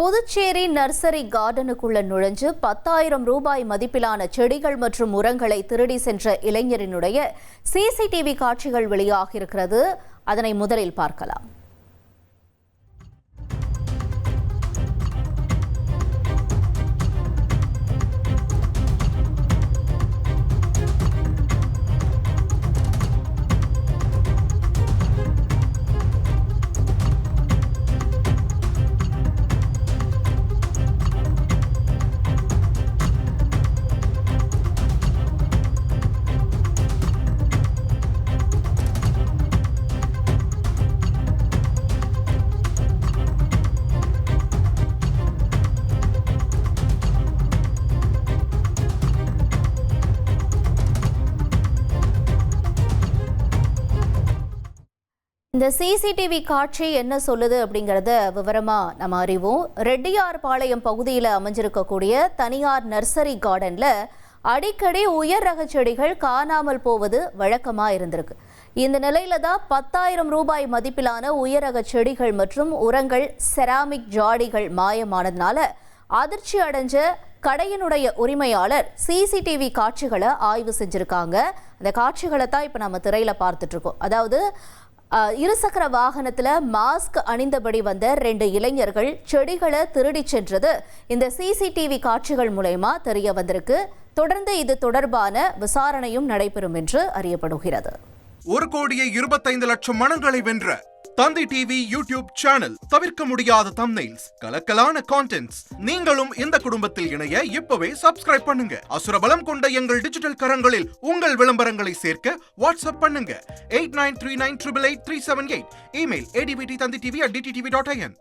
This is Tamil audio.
புதுச்சேரி நர்சரி கார்டனுக்குள்ள நுழைஞ்சு 10,000 ரூபாய் மதிப்பிலான செடிகள் மற்றும் உரங்களை திருடி சென்ற இளைஞரினுடைய சிசிடிவி காட்சிகள் வெளியாகியிருக்கிறது. அதனை முதலில் பார்க்கலாம். இந்த சிசிடிவி காட்சி என்ன சொல்லுது அப்படிங்கறத விவரமா நம்ம அறிவோம். ரெட்டியார்பாளையம் பகுதியில் அமைஞ்சிருக்கக்கூடிய தனியார் நர்சரி கார்டன்ல அடிக்கடி உயர் ரக செடிகள் காணாமல் போவது வழக்கமா இருந்திருக்கு. இந்த நிலையில தான் 10,000 ரூபாய் மதிப்பிலான உயர் ரக செடிகள் மற்றும் உரங்கள் செராமிக் ஜாடிகள் மாயமானதுனால அதிர்ச்சி அடைஞ்ச கடையினுடைய உரிமையாளர் சிசிடிவி காட்சிகளை ஆய்வு செஞ்சிருக்காங்க. அந்த காட்சிகளை தான் இப்ப நம்ம திரையில பார்த்துட்டு இருக்கோம். அதாவது இருசக்கர வாகனத்துல மாஸ்க் அணிந்தபடி வந்த 2 இளைஞர்கள் செடிகளை திருடி சென்றது இந்த சிசிடிவி காட்சிகள் மூலமா தெரிய வந்திருக்கு. தொடர்ந்து இது தொடர்பான விசாரணையும் நடைபெறும் என்று அறியப்படுகிறது. 1,25,00,000 மனங்களை வென்ற தந்தி டிவி யூடியூப் சேனல். தவிர்க்க முடியாத தம்ப்நெயில்ஸ், கலக்கலான கான்டென்ட்ஸ். நீங்களும் இந்த குடும்பத்தில் இணைய இப்பவே சப்ஸ்கிரைப் பண்ணுங்க. அசுரபலம் கொண்ட எங்கள் டிஜிட்டல் கரங்களில் உங்கள் விளம்பரங்களை சேர்க்க வாட்ஸ்அப் பண்ணுங்க. 8939888378. Email advtthanditv@dttv.in.